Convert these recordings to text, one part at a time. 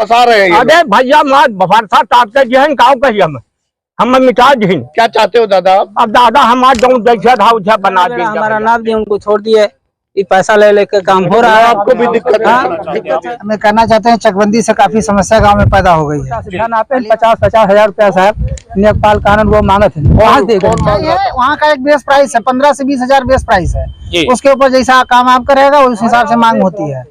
फंसा रहे हैं। अरे भैया मार बफरसा ताकते जो है गाँव कही हम मिटा दी। क्या चाहते हो दादा? अब दादा हमारा जो जैसा था वैसा बना दी। हमारा नाप दिए, उनको छोड़ दिए, ये पैसा ले लेकर काम हो रहा है। आपको भी दिक्कत है? हमें करना चाहते हैं, चकबंदी से काफी समस्या गांव में पैदा हो गई है। 50-50 हजार रुपया साहब नेपाल कानून वो मांगत है, वहाँ का एक बेस प्राइस है, 15 से 20 हजार बेस प्राइस है। उसके ऊपर जैसा काम आप करेगा उस हिसाब से मांग होती है।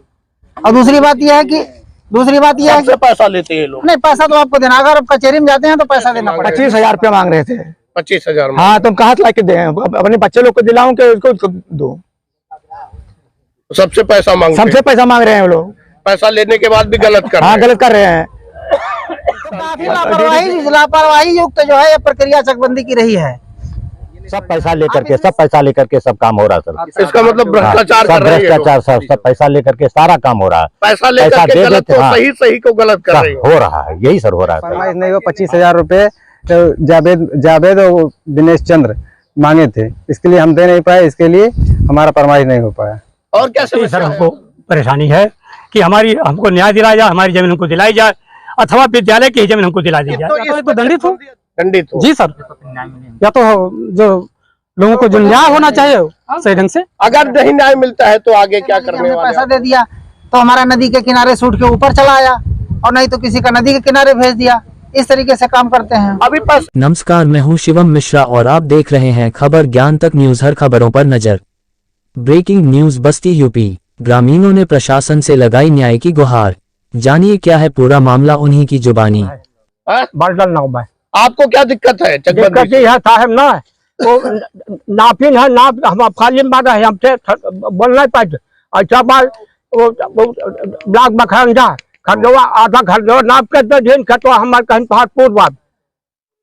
और दूसरी बात यह है कि पैसा लेते हैं लोग। नहीं, पैसा तो आपको देना, अगर आप कचहरी में जाते हैं तो पैसा देना पड़ेगा। 25,000 रुपया मांग रहे थे। 25,000? हाँ, तुम कहाँ से लाके दे? अपने बच्चे लोग को दिलाऊं कि उसको दो? सबसे पैसा मांग रहे हैं वो लोग। पैसा लेने के बाद भी गलत कर रहे हैं। हाँ, गलत कर रहे हैं। काफी लापरवाही युक्त जो है ये प्रक्रिया चकबंदी की रही है। सब पैसा लेकर के सब काम हो रहा है सर। इसका मतलब भ्रष्टाचार कर रहे हैं। भ्रष्टाचार सब पैसा लेकर के सारा काम हो रहा है। पैसा लेकर के गलत को सही को गलत कर रहे हो रहा है, यही सर हो रहा है। नहीं, वो 25,000 रुपए जावेद और दिनेश चंद्र मांगे थे, इसके लिए हम दे नहीं पाए, इसके लिए हमारा फरमाइश नहीं हो पाया। और क्या सर हमको परेशानी है कि हमको न्याय दिलाया जाए, हमारी जमीन हमको दिलाई जाए, अथवा विद्यालय की जमीन हमको दिला दी जाए। तो दंडित हो जी सर, या तो जो लोगों को जो न्याय होना चाहिए सही ढंग से। अगर नहीं न्याय मिलता है तो आगे क्या करने वाले? पैसा दे दिया तो हमारा नदी के किनारे सूट के ऊपर चला आया, और नहीं तो किसी का नदी के किनारे भेज दिया। इस तरीके से काम करते हैं अभी। नमस्कार, मैं हूं शिवम मिश्रा और आप देख रहे हैं खबर ज्ञान तक न्यूज। हर खबरों पर नजर। ब्रेकिंग न्यूज बस्ती यूपी, ग्रामीणों ने प्रशासन से लगाई न्याय की गुहार। जानिए क्या है पूरा मामला उन्हीं की जुबानी। आपको क्या दिक्कत है? दिक्कत ये है साहब ना, वो नापिन है, नाप हम खाली मारा है, हमसे बोल नहीं पाते। अच्छा बात वो ब्लॉक बखरंजा खरदोआ आधा खरदोआ नाप के तो दिन खतवा हमारे कहीं पासपोर्ट बात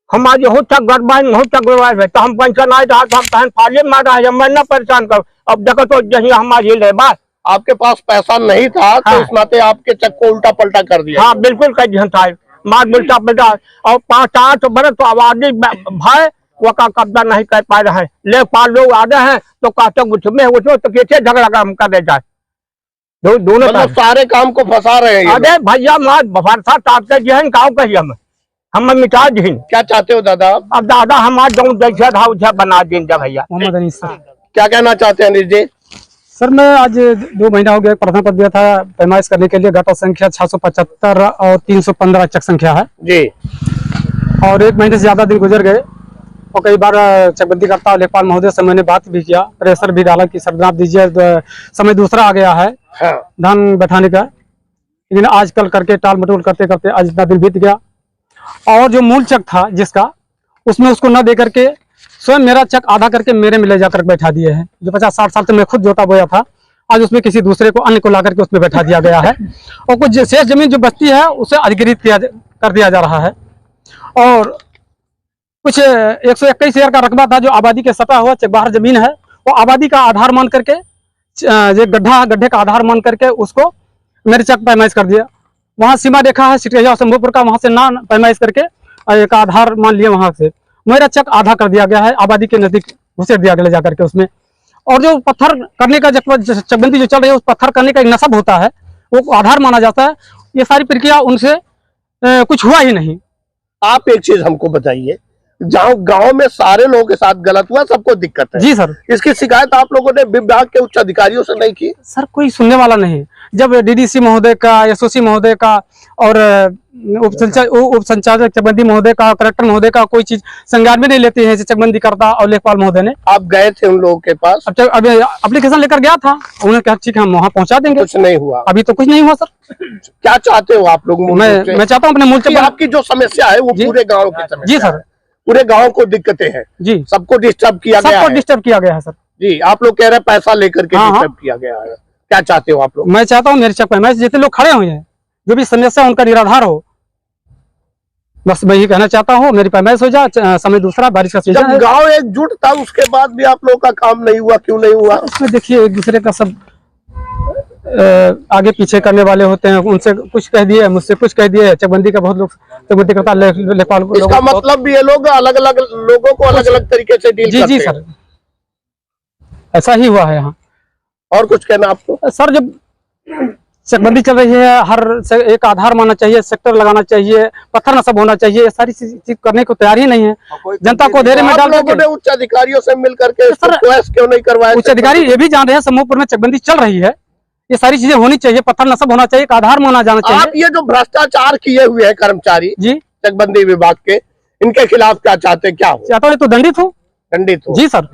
हमारी हो तक गड़बड़ हो तक गड़बड़ है, तो हम पेंशन आए रहा तो हम कहीं फाली मारा है, मैं न परेशान करूँ। अब देखो तो यही हमारी ले बात। आपके पास पैसा नहीं था तो इस नाते आपके चेक को उल्टा पलटा कर दिया। हाँ बिल्कुल कर दिया था, मार उल्टा पलटा। और 5-8 बरस तो आबादी भाई वो का कब्जा नहीं कर पा रहे हैं। लेखपाल लोग आ रहे हैं तो कहते उसमें तो कैसे झगड़ा काम कर दे जाए। दोनों मतलब सारे काम को फंसा रहे हैं। अरे भैया मार बफरसा ताकते जो है गाँव कही हम मिटा दी। क्या चाहते हो दादा? अब दादा हमारा जो जैसा था वैसा बना दी भैया। मोहम्मद अनीस सर। क्या कहना चाहते हैं अनिश जी? सर, मैं आज 2 महीना हो गया प्रथम पद दिया था पैमाइश करने के लिए। घटक संख्या 675 और 315 चक संख्या है जी। और 1 महीने से ज्यादा दिन गुजर गए और कई बार चकबंदी करता लेखपाल महोदय से मैंने बात भी किया, प्रेशर भी डाला कि सरदार दीजिए, समय दूसरा आ गया है धान बैठाने का। लेकिन आजकल करके टाल मटोल करते करते आज इतना दिन बीत गया और जो मूल चक था जिसका, उसमें उसको न दे करके स्वयं मेरा चक आधा करके मेरे में ले जाकर बैठा दिए हैं। जो 50-60 साल से मैं खुद जोता बोया था, आज उसमें किसी दूसरे को अन्य को ला करके उसमें बैठा दिया गया है। और कुछ शेष जमीन जो बचती है उसे अधिकृत कर दिया जा रहा है। और कुछ 121 शेयर का रकबा था जो आबादी के सटा हुआ चक बाहर जमीन है, वो आबादी का आधार मान करके, गड्ढे का आधार मान करके उसको मेरे चक पैमाइश कर दिया। वहाँ सीमा रेखा है सिटिया शंभूपुर का, वहाँ से ना पैमाइश करके एक आधार मान लिया, वहाँ से मेरा चक आधा कर दिया गया है, आबादी के नजदीक घुसेड़ दिया गया जाकर के उसमें। और जो पत्थर करने का चकबंदी जो चल रही है, उस पत्थर करने का एक नसब होता है, वो आधार माना जाता है। ये सारी प्रक्रिया उनसे कुछ हुआ ही नहीं। आप एक चीज हमको बताइए, जहाँ गांव में सारे लोगों के साथ गलत हुआ, सबको दिक्कत है। जी सर। इसकी शिकायत आप लोगों ने विभाग के उच्च अधिकारियों से नहीं की? सर, कोई सुनने वाला नहीं। जब डीडीसी महोदय का, एसओसी महोदय का और उप संचालक चकबंदी महोदय का, कलेक्टर महोदय का कोई चीज संज्ञान में नहीं लेते हैं चकबंदी करता और लेखपाल महोदय ने। आप गए थे उन लोगों के पास? अब एप्लीकेशन लेकर गया था, उन्होंने कहा ठीक है हम वहाँ पहुँचा देंगे। कुछ नहीं हुआ? अभी तो कुछ नहीं हुआ सर। क्या चाहते हो आप लोग? मैं चाहता हूँ अपने मूल चक। आपकी जो समस्या है वो पूरे गाँव की समस्या। जी सर, पूरे गांव को दिक्कतें हैं जी, सबको डिस्टर्ब किया गया है। सबको डिस्टर्ब किया गया है सर जी। आप लोग कह रहे हैं पैसा लेकर के डिस्टर्ब किया गया है, क्या चाहते हो आप लोग? मैं चाहता हूँ मेरे चक पे जितने लोग खड़े हुए हैं, जो भी समस्या उनका निराधार हो, बस मैं ये कहना चाहता हूँ मेरी पैमाइश हो जाए। समय दूसरा बारिश का सीजन है। गाँव एकजुट था, उसके बाद भी आप लोगों का काम नहीं हुआ, क्यों नहीं हुआ? उसमें देखिए एक दूसरे का सब आगे पीछे करने वाले होते हैं, उनसे कुछ कह दिए, मुझसे कुछ कह दिए। चकबंदी का बहुत लोग चकबंदी करता लेखपाल को। इसका मतलब भी ये लोग अलग अलग लोगों को अलग अलग तरीके से डील करते हैं। जी सर, ऐसा ही हुआ है यहाँ। और कुछ कहना आपको? सर, जब चकबंदी चल रही है, हर से एक आधार मानना चाहिए, सेक्टर लगाना चाहिए, पत्थर नस्ब होना चाहिए, ये सारी चीज करने को तैयार ही नहीं है। जनता को घेरे में डाल लोगों ने उच्च अधिकारियों से मिल करके क्यों नहीं करवाया? उच्च अधिकारी ये भी जान रहे हैं समूहपुर में चकबंदी चल रही है, ये सारी चीजें होनी चाहिए, पत्थर नस्ब होना चाहिए, एक आधार माना जाना चाहिए। आप ये जो भ्रष्टाचार किए हुए हैं कर्मचारी जी चकबंदी विभाग के, इनके खिलाफ क्या चाहते, क्या हो? चाहता हूँ तो दंडित हो। दंडित हो जी सर,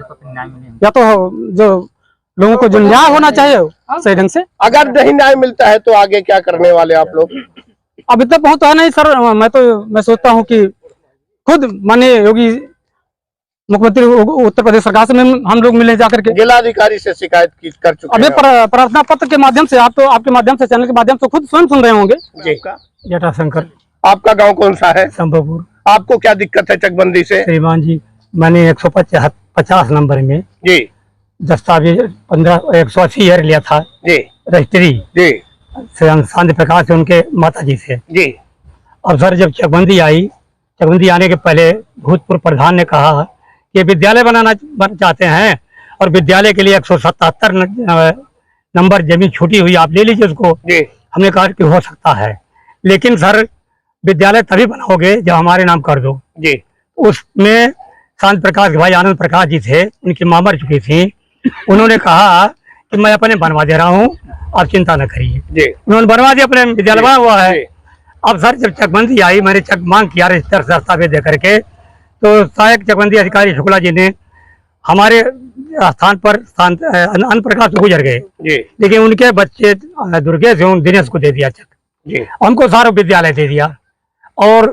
या तो जो लोगों को जो न्याय होना चाहिए सही ढंग से। अगर नहीं न्याय मिलता है तो आगे क्या करने वाले आप लोग? अभी तक पहुंच तो है नहीं सर, मैं सोचता हूं कि खुद माननीय योगी मुख्यमंत्री उत्तर प्रदेश सरकार से हम लोग मिले जाकर के जिलाधिकारी से शिकायत कर चुके अभी हैं। प्रार्थना पत्र के माध्यम से, आप तो आपके माध्यम से, चैनल के माध्यम से खुद स्वयं सुन रहे होंगे। जी। जटाशंकर। आपका गांव कौन सा है? संभवपुर। आपको क्या दिक्कत है चकबंदी से? श्रीमान जी, मैंने 150 नंबर में जी दस्तावेज 180 ईयर लिया था जी रजिस्ट्री जी शांति प्रकाश से, उनके माता जी से। जी। अब सर जब चकबंदी आई, चकबंदी आने के पहले भूतपूर्व प्रधान ने कहा कि विद्यालय बनाना चाहते हैं और विद्यालय के लिए 177 नंबर जमीन छूटी हुई, आप ले लीजिए उसको। जी। हमने कहा कि हो सकता है, लेकिन सर विद्यालय तभी बनाओगे जब हमारे नाम कर दो। जी। उसमें शांति प्रकाश के भाई आनंद प्रकाश जी थे, उनकी मां मर चुकी थी। उन्होंने कहा कि मैं अपने बनवा दे रहा हूँ, आप चिंता न करिए। जी। उन्होंने बनवा दिया, अपने विद्यालय बना हुआ है। अब सर जब चकबंदी आई, मैंने चक मांग किया रजिस्टर दस्तावेज दे करके, तो सहायक चकबंदी अधिकारी शुक्ला जी ने हमारे स्थान पर अन्न प्रकाश से गुजर गए, लेकिन उनके बच्चे दुर्गेश एवं दिनेश को दे दिया चक। जी। उनको सारा विद्यालय दे दिया, और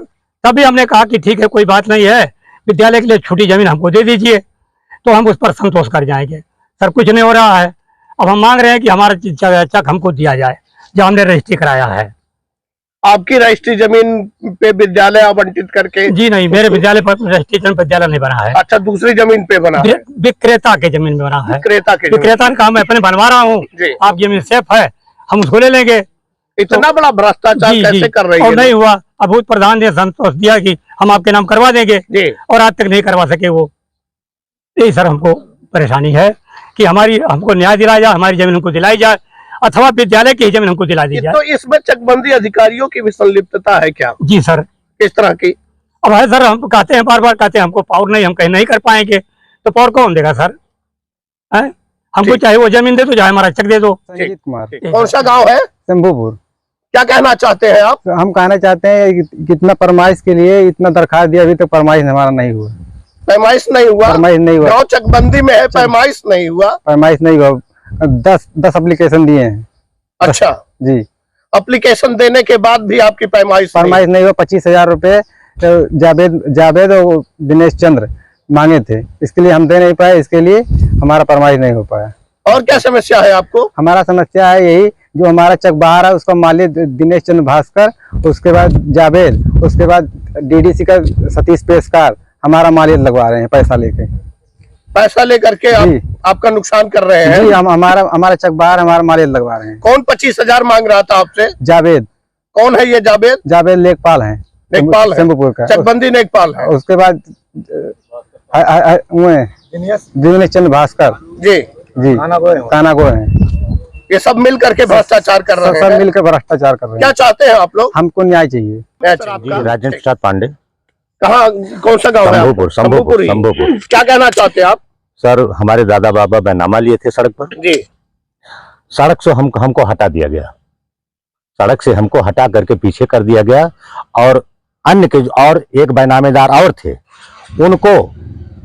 तभी हमने कहा कि ठीक है, कोई बात नहीं है, विद्यालय के लिए छुट्टी जमीन हमको दे दीजिए, तो हम उस पर संतोष कर जाएंगे। सर कुछ नहीं हो रहा है, अब हम मांग रहे हैं कि हमारा चक हमको दिया जाए जो हमने रजिस्ट्री कराया है। आपकी रजिस्ट्री जमीन पे विद्यालय आवंटित करके? जी नहीं, मेरे विद्यालय पर रजिस्ट्रेशन विद्यालय नहीं बना है। अच्छा, दूसरी जमीन पे बना है? विक्रेता के जमीन में बना है। विक्रेता का काम मैं अपने बनवा रहा हूँ, आप जमीन सेफ है, हम उसको ले लेंगे। इतना बड़ा भ्रष्टाचार कैसे कर रही है? और नहीं हुआ, अब भूत प्रधान ने संतोष दिया कि हम आपके नाम करवा देंगे, और आज तक नहीं करवा सके वो। यही सर हमको परेशानी है कि हमको न्याय दिलाया जाए, हमारी जमीन हमको दिलाई जाए, अथवा विद्यालय की जमीन हमको दिला दी जाए। तो इसमें चकबंदी अधिकारियों की भी संलिप्तता है क्या? जी सर। किस तरह की? अब है सर, हम कहते हैं, बार बार कहते हैं हमको पावर नहीं, हम कहीं नहीं कर पाएंगे, तो पावर कौन देगा सर? हमको चाहे वो जमीन दे दो, चाहे हमारा चक दे दो। संजीत कुमार। कौन सा गाँव है? शंभूपुर। क्या कहना चाहते हैं आप? हम कहना चाहते हैं कितना फरमाइश के लिए इतना दरखास्त दिया, अभी तक फरमाइश हमारा नहीं हुआ। पैमाइश नहीं हुआ? फरमाइश नहीं हुआ। गाँव चकबंदी में है, पैमाइश नहीं हुआ? फरमाइश नहीं हुआ। 10 एप्लीकेशन दिए हैं। अच्छा जी। एप्लीकेशन देने के बाद भी आपकी फरमाइश नहीं हुआ। 25,000 रुपए जावेद और दिनेश चंद्र मांगे थे, इसके लिए हम दे नहीं पाए, इसके लिए हमारा फरमाइश नहीं हो पाया। और क्या समस्या है आपको? हमारा समस्या है यही, जो हमारा चक बाहर है उसका मालिक दिनेश चंद्र भास्कर, उसके बाद जावेद, उसके बाद डीडीसी का सतीश पेशकार हमारा मालिक लगवा रहे हैं पैसा लेकर के आपका नुकसान कर रहे हैं। जी, हमारा चक बाहर हमारा मालिक लगवा रहे हैं। कौन 25,000 मांग रहा था आपसे? जावेद। कौन है ये जावेद? जावेद लेखपाल है, लेखपाल शंभूपुर का, चकबंदी लेखपाल है। उसके बाद दिनेश चंद्र भास्कर जी काना गो है। ये सब मिल करके भ्रष्टाचार कर रहे हैं। सब मिलकर भ्रष्टाचार कर रहे हैं। क्या चाहते हैं आप लोग? हमको न्याय चाहिए। राजेंद्र प्रसाद पांडे। कहाँ, कौन सा गाँव है? शंभूपुर। क्या कहना चाहते हैं आप? सर हमारे दादा बाबा बैनामा लिए थे सड़क पर जी। सड़क से हमको हटा दिया गया, सड़क से हमको हटा करके पीछे कर दिया गया, और अन्य के और एक बैनामेदार और थे, उनको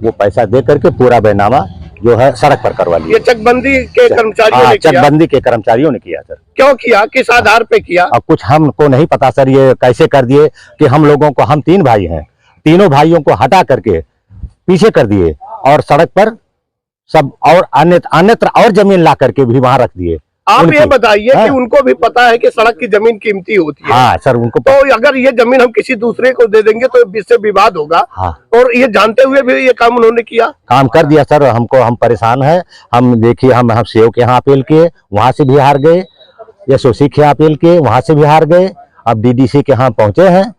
वो पैसा दे करके पूरा बैनामा जो है सड़क पर करवा लिया। ये चकबंदी के कर्मचारियों ने किया? चकबंदी के कर्मचारियों ने किया सर। क्यों किया, किस आधार पे किया? अब कुछ हमको नहीं पता सर, ये कैसे कर दिए कि हम लोगों को, हम 3 भाई हैं, तीनों भाइयों को हटा करके पीछे कर दिए, और सड़क पर सब और अन्यत्र और जमीन ला करके भी वहां रख दिए। आप ये बताइए कि उनको भी पता है कि सड़क की जमीन कीमती होती है? हाँ सर, उनको तो अगर ये जमीन हम किसी दूसरे को दे देंगे तो इससे विवाद होगा। हाँ। और ये जानते हुए भी ये काम उन्होंने किया? काम कर दिया सर, हम परेशान है। हम देखिए, हम सीओ के यहाँ अपील किए, वहां से भी हार गए, एसओसी के यहाँ अपील किए, वहां से भी हार गए, अब डीडीसी के यहाँ पहुंचे हैं,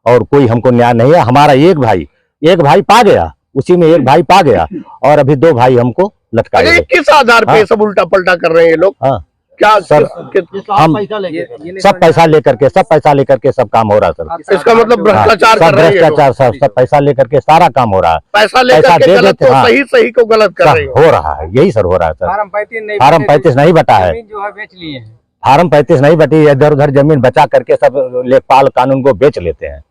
और कोई हमको न्याय नहीं है। हमारा एक भाई पा गया, उसी में एक भाई पा गया, और अभी 2 भाई हमको लटकाए। किस आधार पे सब उल्टा पलटा कर रहे हैं ये लोग? हाँ, क्या सर, हम सब पैसा लेकर के सब काम हो रहा है सर। इसका मतलब भ्रष्टाचार कर रहे हैं ये लोग। भ्रष्टाचार सब पैसा लेकर के सारा काम हो रहा है। पैसा लेकर के गलत को सही, सही को गलत कर रहे हो रहा है, यही सर हो रहा है सर। फार्म 35 नहीं बटा है, जो है बेच लिए हैं। फार्म 35 नहीं बटी, इधर उधर जमीन बचा करके सब लेखपाल कानून को बेच लेते हैं।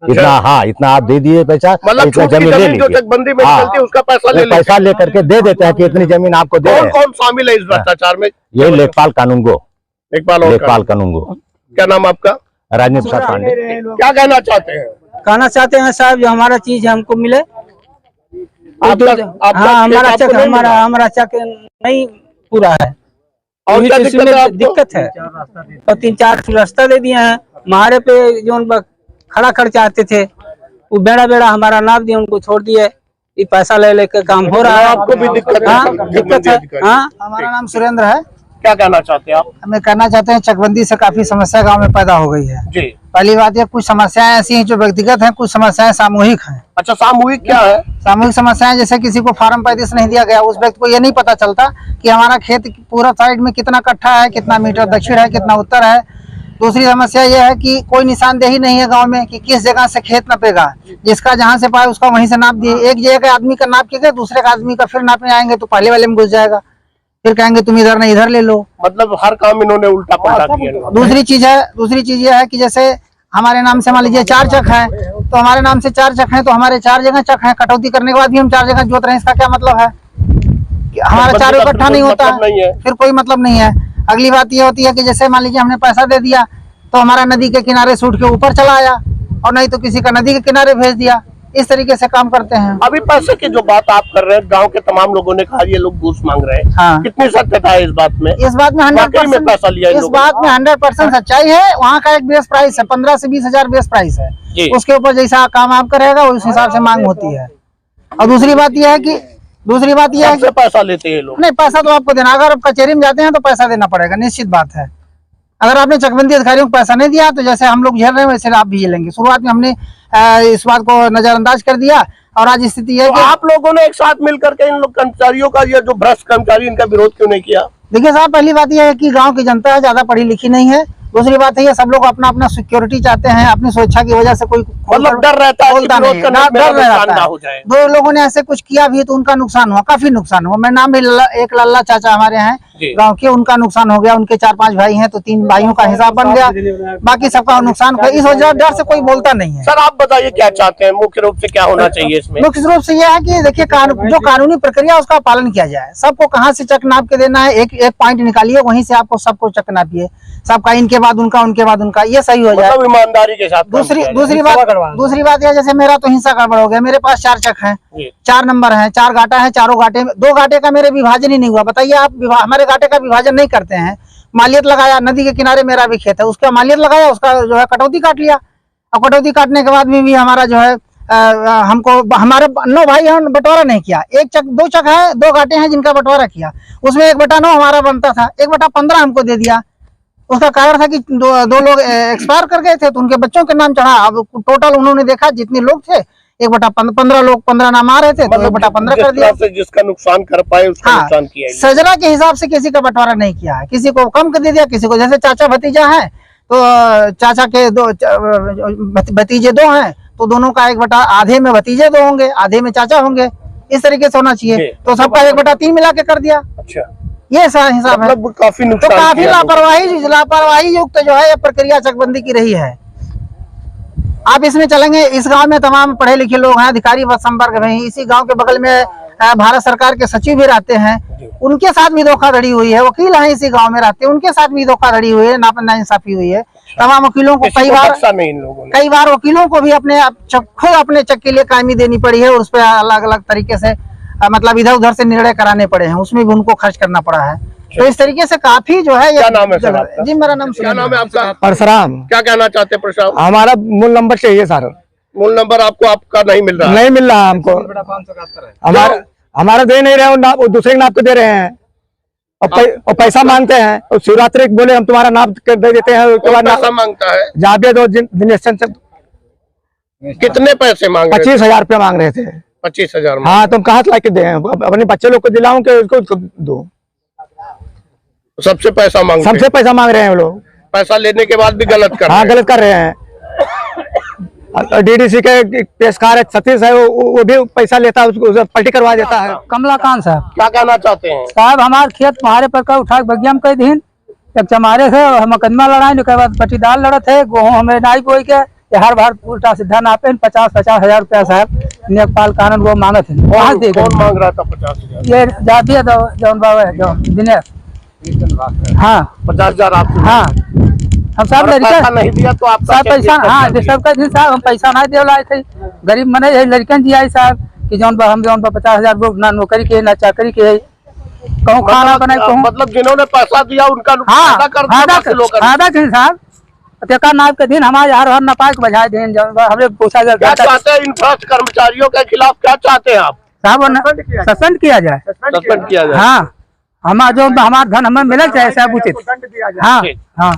इतना, हाँ, इतना आप दे दिए पैसा, मतलब इतना जमीन ले जो लीजिए, चकबंदी में चलती है उसका पैसा लेकर के दे देते हैं कि इतनी जमीन आपको दे। कौन कौन शामिल है इस भ्रष्टाचार में? ये लेखपाल कानून को, लेखपाल कानून को। क्या नाम आपका? राजनीति प्रसाद पांडे। क्या कहना चाहते हैं? कहना चाहते हैं साहब जो हमारा चीज हमको मिले। आपका हाँ, हमारा खेत चक आपको नहीं मिला? हमारा चक नहीं पूरा है और वही क्या तो दिक्कत इसमें है आपको? दिक्कत है। और 3-4 रास्ता दे दिए हैं हमारे पे, जो खड़ा कर चाहते थे वो बेड़ा बेड़ा हमारा नाप दिए, उनको छोड़ दिए। ये पैसा ले लेके काम हो रहा है। आपको भी दिक्कत है? हाँ, दिक्कत है। हाँ, हमारा नाम सुरेंद्र है। क्या कहना चाहते हैं आप? हमें कहना चाहते हैं चकबंदी से काफी समस्या गांव में पैदा हो गई है। जी, पहली बात ये, कुछ समस्याएं ऐसी हैं जो व्यक्तिगत हैं, कुछ समस्याएं सामूहिक हैं। अच्छा, सामूहिक क्या है? सामूहिक समस्याएं जैसे किसी को फार्म 35 नहीं दिया गया, उस व्यक्ति को ये नहीं पता चलता कि हमारा खेत पूरा साइड में कितना कट्ठा है, कितना मीटर दक्षिण है, कितना उत्तर है। दूसरी समस्या यह है कि कोई निशानदेही नहीं है गांव में कि किस जगह से खेत नपेगा। जिसका जहां से पाए उसका वहीं से नाप दिए। एक जगह का आदमी का नाप के गए, दूसरे का आदमी का फिर नापने आएंगे तो पहले वाले में घुस जाएगा, फिर कहेंगे तुम इधर नहीं इधर ले लो। मतलब हर काम इन्होंने उल्टा पलटा किया। दूसरी चीज यह है कि जैसे हमारे नाम से मान लीजिए 4 चक है, तो हमारे नाम से 4 चक है तो हमारे 4 जगह चक है। कटौती करने के बाद भी हम 4 जगह जोत रहे हैं, इसका क्या मतलब है? हमारा 4 इकट्ठा नहीं होता है, फिर कोई मतलब नहीं है। अगली बात ये होती है कि जैसे मान लीजिए हमने पैसा दे दिया तो हमारा नदी के किनारे सूट के ऊपर चला आया, और नहीं तो किसी का नदी के किनारे भेज दिया। इस तरीके से काम करते हैं। अभी पैसे की जो बात आप कर रहे हैं, गांव के तमाम लोगों ने कहा ये लोग घूस मांग रहे हैं। हाँ। कितनी सत्यता है इस बात में? इस बात में 100% पैसा लिया इस बात में 100% सच्चाई है। वहाँ का एक बेस प्राइस है, 15 से 20 हजार बेस प्राइस है। उसके ऊपर जैसा काम आप करेगा उस हिसाब से मांग होती है। और दूसरी बात यह है कि पैसा लेते हैं लोग। नहीं, पैसा तो आपको देना। अगर आप कचहरी में जाते हैं तो पैसा देना पड़ेगा, निश्चित बात है। अगर आपने चकबंदी अधिकारियों को पैसा नहीं दिया तो जैसे हम लोग झेल रहे हैं वैसे आप भी झेलेंगे। शुरुआत में हमने इस बात को नजरअंदाज कर दिया और आज स्थिति है तो कि आप लोगों ने एक साथ मिलकर के इन लोग कर्मचारियों का, ये जो भ्रष्ट कर्मचारी, इनका विरोध क्यों नहीं किया? देखिए साहब, पहली बात यह है कि गांव की जनता है, ज्यादा पढ़ी लिखी नहीं है। दूसरी बात है ये सब लोग अपना अपना सिक्योरिटी चाहते हैं, अपनी सुरक्षा की वजह से कोई मतलब डर रहता है कि बोलता विरोध नहीं, करने में डर नुकसान रहता ना है। हो जाए। 2 लोगों ने ऐसे कुछ किया भी तो उनका नुकसान हुआ, काफी नुकसान हुआ। मैं नाम भी एक लल्ला चाचा हमारे हैं गांव के, उनका नुकसान हो गया। उनके 4-5 भाई हैं तो 3 भाइयों का हिसाब बन गया, बाकी सबका नुकसान हुआ। इस वजह डर से कोई बोलता नहीं है। सर आप बताइए क्या चाहते हैं, मुख्य रूप से क्या होना चाहिए इसमें? मुख्य रूप से यह है कि देखिए जो कानूनी प्रक्रिया उसका पालन किया जाए। सबको कहाँ से चक नाप के देना है, एक पॉइंट निकालिए, वहीं से आपको सबको चक नापिए, सबका इनके बाद उनका, उनके बाद उनका, ये सही हो जाए। मतलब ईमानदारी के साथ। दूसरी बात यह, जैसे मेरा तो हिंसा गड़बड़ हो गया। मेरे पास 4 चक हैं, 4 नंबर हैं, 4 गाटा है, चारों गाटे में 2 गाटे का मेरे विभाजन ही नहीं हुआ। बताइए आप, हमारे गाटे का विभाजन नहीं करते हैं। मालियत लगाया, नदी के किनारे मेरा भी खेत है, उसका मालियत लगाया, उसका जो है कटौती काट लिया। और कटौती काटने के बाद में भी हमारा जो है हमको, हमारे 9 भाई हैं, बंटवारा नहीं किया। 2 चक है, 2 गाटे हैं जिनका बंटवारा किया, उसमें 1/9 हमारा बनता था, 1/15 हमको दे दिया। उसका कारण था कि 2 लोग एक्सपायर कर गए थे तो उनके बच्चों के नाम चढ़ा। अब टोटल उन्होंने देखा जितने लोग थे 1/15 लोग 15 नाम आ रहे थे तो 1/15 कर दिया। जिसका नुकसान कर पाए उसका नुकसान किया। सजरा के हिसाब से किसी का बंटवारा नहीं किया है, किसी को कम कर दे दिया, किसी को, जैसे चाचा भतीजा है तो चाचा के 2 भतीजे 2 हैं तो दोनों का 1/आधे में भतीजे 2 होंगे, आधे में चाचा होंगे। इस तरीके से होना चाहिए, तो सबका 1/3 मिला के कर दिया। अच्छा, ये हिसाब है। मतलब काफी नुकसान, तो काफी लापरवाही युक्त जो है ये प्रक्रिया चकबंदी की रही है। आप इसमें चलेंगे, इस गांव में तमाम पढ़े लिखे लोग हैं, अधिकारी व संपर्क में। इसी गांव के बगल में भारत सरकार के सचिव भी रहते हैं, उनके साथ भी धोखाधड़ी हुई है। वकील हैं इसी गांव में रहते हैं, उनके साथ भी धोखाधड़ी हुई है, नाइंसाफी हुई है। तमाम वकीलों को कई बार वकीलों को भी अपने खुद अपने चक के लिए कायमी देनी पड़ी है, और उस पर अलग अलग तरीके से मतलब इधर उधर से निर्णय कराने पड़े हैं, उसमें भी उनको खर्च करना पड़ा है। तो इस तरीके से काफी जो है। क्या नाम है सर आपका? जी, मेरा नाम, क्या नाम है आपका? परशुराम। क्या कहना चाहते हैं परशुराम? हमारा मूल नंबर चाहिए सर। मूल नंबर आपको आपका नहीं मिल रहा? नहीं मिल रहा हमको। हमारा दे नहीं रहे, वो दूसरे नाप को दे रहे हैं और पैसा मांगते हैं। और शिवरात्रि बोले हम तुम्हारा नाप दे देते हैं, उसके बाद पैसा मांगता है। जावेद और दिनेश चंद से कितने पैसे मांग? 25,000 रुपया मांग रहे थे। 25,000? हाँ, तुम कहाँ से ला के दे? अपने बच्चे लोग को दिलाऊं कि उसको दो? सबसे पैसा मांगते सबसे पैसा मांग रहे हैं वो लोग। पैसा लेने के बाद भी गलत कर रहे हाँ हैं। गलत कर रहे हैं। डीडीसी के पेशकार है सतीश है, वो भी पैसा लेता है, उसको पलटी करवा देता है। कमलाकांत साहब क्या कहना चाहते हैं? साहब हमारे खेत तुम्हारे पर का उठा बगिया में कई दिन एक चमारे से मुकदमा लड़ाई के बाद पट्टीदार लड़त है गेहूँ हमें नहीं बोई के हर बार उल्टा सीधा नापे 50-50 हजार रुपया साहब नेपाल कानून वो मांगत है। कौन मांग रहा था 50,000? ये जाती है जौन बाबा जो दिनेश। हाँ 50,000 आपसे? हाँ हम सब पैसा नहीं दिया तो आप साहब पैसा हाँ सबका दिन साहब हम पैसा नहीं देवला थे गरीब मने है लड़कन जी आई साहब कि जौन बा हम जौन बा 50,000 ना नौकरी के ना चाकरी के कहूँ खाना बनाए कहूँ मतलब जिन्होंने पैसा दिया उनका हाँ फायदा कर दिया बाकी लोग कर- फायदा के साहब तेका नाप के दिन हमारे हर नपाक बजाय दिन जौन बा हमरे पूछा क्या जाता चाहते हैं? इंफ्रास्ट्रक्चर कर्मचारियों के खिलाफ क्या चाहते हैं आप? साहब सस्पेंड किया जाए। सस्पेंड किया जाए। हाँ हमारा जो हमारा धन हमें मिलना चाहिए साहब उचित। हाँ हाँ